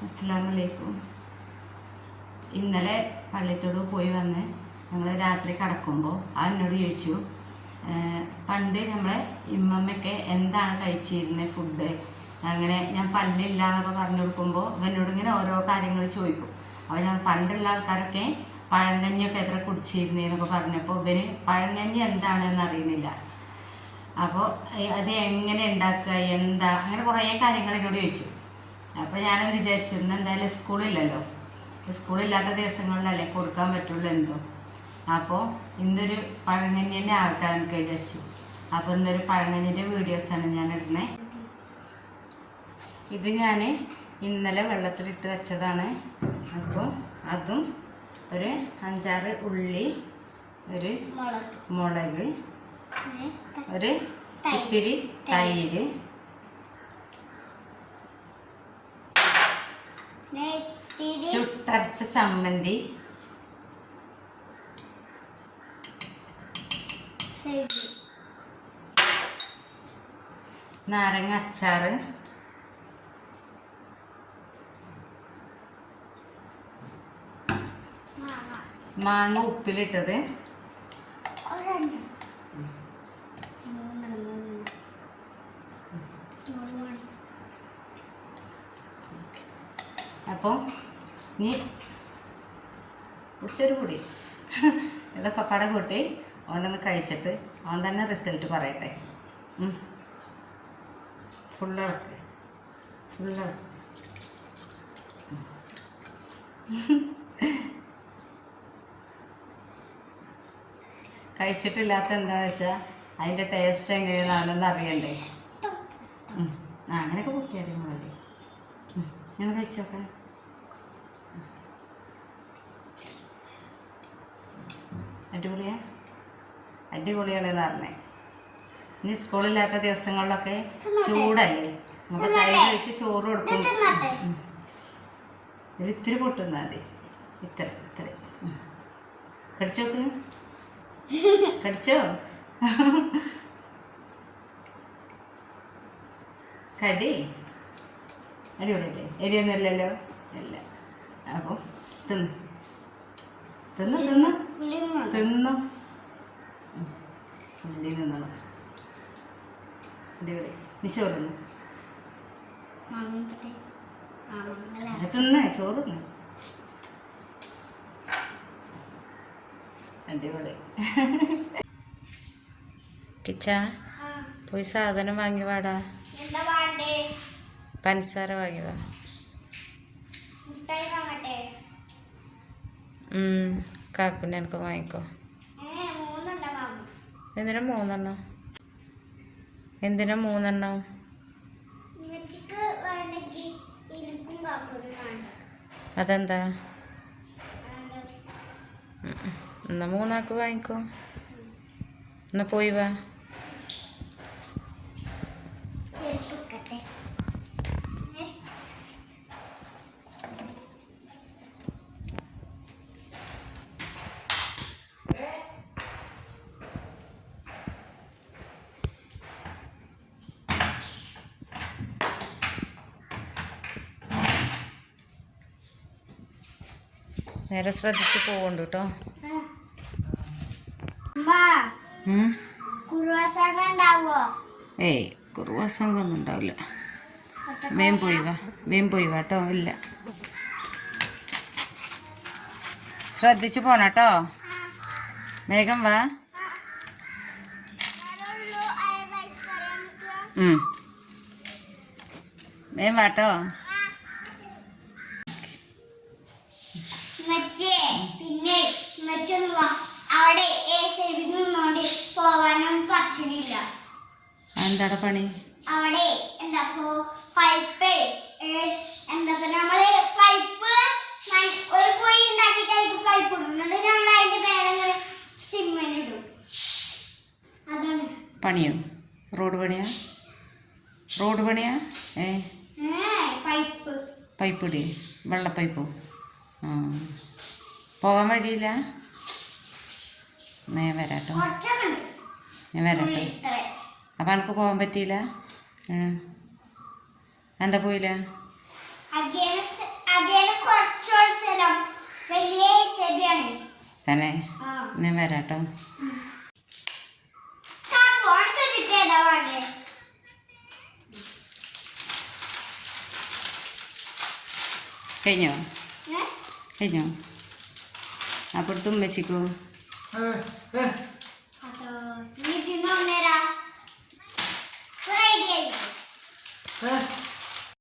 അസ്സലാമലൈക്കും. ഇന്നലെ പള്ളിത്തോട് പോയി വന്ന് ഞങ്ങൾ രാത്രി കിടക്കുമ്പോൾ അവനോട് ചോദിച്ചു, പണ്ട് നമ്മളെ ഇമ്മമ്മയൊക്കെ എന്താണ് കഴിച്ചിരുന്നത് ഫുഡ്, അങ്ങനെ ഞാൻ പല്ലില്ല എന്നൊക്കെ പറഞ്ഞു കൊടുക്കുമ്പോൾ അവനോട് ഇങ്ങനെ ഓരോ കാര്യങ്ങൾ ചോദിക്കും. അപ്പോൾ ഞാൻ പണ്ടുള്ള ആൾക്കാരൊക്കെ പഴങ്കഞ്ഞിയൊക്കെ എത്ര കുടിച്ചിരുന്നതെന്നൊക്കെ പറഞ്ഞപ്പോൾ ഇവന് പഴങ്കഞ്ഞി എന്താണെന്ന് അറിയുന്നില്ല. അപ്പോൾ അത് എങ്ങനെ ഉണ്ടാക്കുക, എന്താ, അങ്ങനെ കുറേ കാര്യങ്ങൾ എന്നോട് ചോദിച്ചു. അപ്പോൾ ഞാനത് വിചാരിച്ചു, ഇന്ന് എന്തായാലും സ്കൂളില്ലല്ലോ, സ്കൂളില്ലാത്ത ദിവസങ്ങളിലല്ലേ കൊടുക്കാൻ പറ്റുള്ളൂ എന്തോ. അപ്പോൾ ഇന്നൊരു പഴങ്കഞ്ഞി തന്നെ ആവട്ടെ എനിക്ക് വിചാരിച്ചു. അപ്പോൾ ഇന്നൊരു പഴങ്കഞ്ഞിൻ്റെ വീഡിയോസാണ് ഞാൻ ഇടുന്നത്. ഇത് ഞാൻ ഇന്നലെ വെള്ളത്തിലിട്ട് വെച്ചതാണ്. അപ്പോൾ അതും ഒരു 5-6 ഉള്ളി, ഒരു മുളക്, ഒരു ഇത്തിരി തൈര്, ചുട്ടരച്ച ചമ്മന്തി, നാരങ്ങ അച്ചാറ്, മാങ്ങ ഉപ്പിലിട്ടത്, അപ്പോൾ ഇനി കുറച്ചൊരു കൂടി ഇതൊക്കെ പട കൂട്ടി അവനൊന്ന് കഴിച്ചിട്ട് അവൻ തന്നെ റിസൾട്ട് പറയട്ടെ. ഫുള്ളിളക്ക്. കഴിച്ചിട്ടില്ലാത്ത എന്താണെന്ന് വെച്ചാൽ അതിൻ്റെ ടേസ്റ്റ് എങ്ങനെയാണെന്ന് അറിയണ്ടേ. അങ്ങനെയൊക്കെ പൊട്ടിയാലും മതി. ഞാൻ കഴിച്ചോക്കാം. അടിപൊളിയാണെന്ന് പറഞ്ഞേ. ഇനി സ്കൂളില്ലാത്ത ദിവസങ്ങളിലൊക്കെ ചൂടല്ലേ, നമുക്ക് തൈര് വെച്ച് ചോറ് കൊടുക്കും. ഇത്തിരി പൊട്ടുന്ന മതി. ഇത്ര കടിച്ചോക്ക്, കടിച്ചോ? കടി അടിപൊളിയല്ലേ? എരിയൊന്നുമില്ലല്ലോ. ഇല്ല. അപ്പോൾ തിന്ന് ഉള്ളി നിന്നോ. അടിപൊളി. ചോറ് തിന്ന്, ചോറ് തിന്ന്. അടിപൊളി. കിച്ച പോയി സാധനം വാങ്ങി വാടാ. പഞ്ചസാര വാങ്ങി വാ. കാക്കുന്നെ എനിക്ക് വാങ്ങിക്കോ. എന്തിനാ 3 എണ്ണം? എന്തിനാ 3 എണ്ണം? അതെന്താ? എന്നാ 3 ആൾക്ക് വാങ്ങിക്കോ. എന്നാ പോയി വാ. നേരെ ശ്രദ്ധിച്ച് പോവുണ്ട് കേട്ടോ. ഏയ് കുറുവ സംഘമൊന്നും ഉണ്ടാവില്ല. വേം പോയി വാ കേട്ടോ. ഇല്ല, ശ്രദ്ധിച്ച് പോണം കേട്ടോ. വേഗം വാ. വേഗം വാട്ടോ. പിന്നെ അവിടെ പോവാനും പറ്റുന്നില്ല. എന്താടാ പണി? അവിടെ എന്താ പൈപ്പ്, എന്താ നമ്മള് പൈപ്പ് ഒരു കുഴി ഉണ്ടാക്കിയിട്ട് പൈപ്പ് ഇടും. എന്നിട്ട് നമ്മൾ അതിന്റെ മേലെ സിമെന്റ് ഇടും. അതാണ് പണിയോ? റോഡ് പണിയാ? പൈപ്പ് ഇടേ, വെള്ളപ്പൈപ്പോ? പോകാൻ വഴിയില്ല. ഞാൻ വരാട്ടോ. അപ്പം എനിക്ക് പോകാൻ പറ്റിയില്ല. എന്താ പോയില്ല? അതിന് കുറച്ച് സ്ഥലം വലിയ ചെടിയാണ്. തന്നെ ഞാൻ വരാട്ടോ. കഴിഞ്ഞോ കഴിഞ്ഞോ? അപ്പോൾ തുമ്മച്ചിക്കോ റെഡി ആയി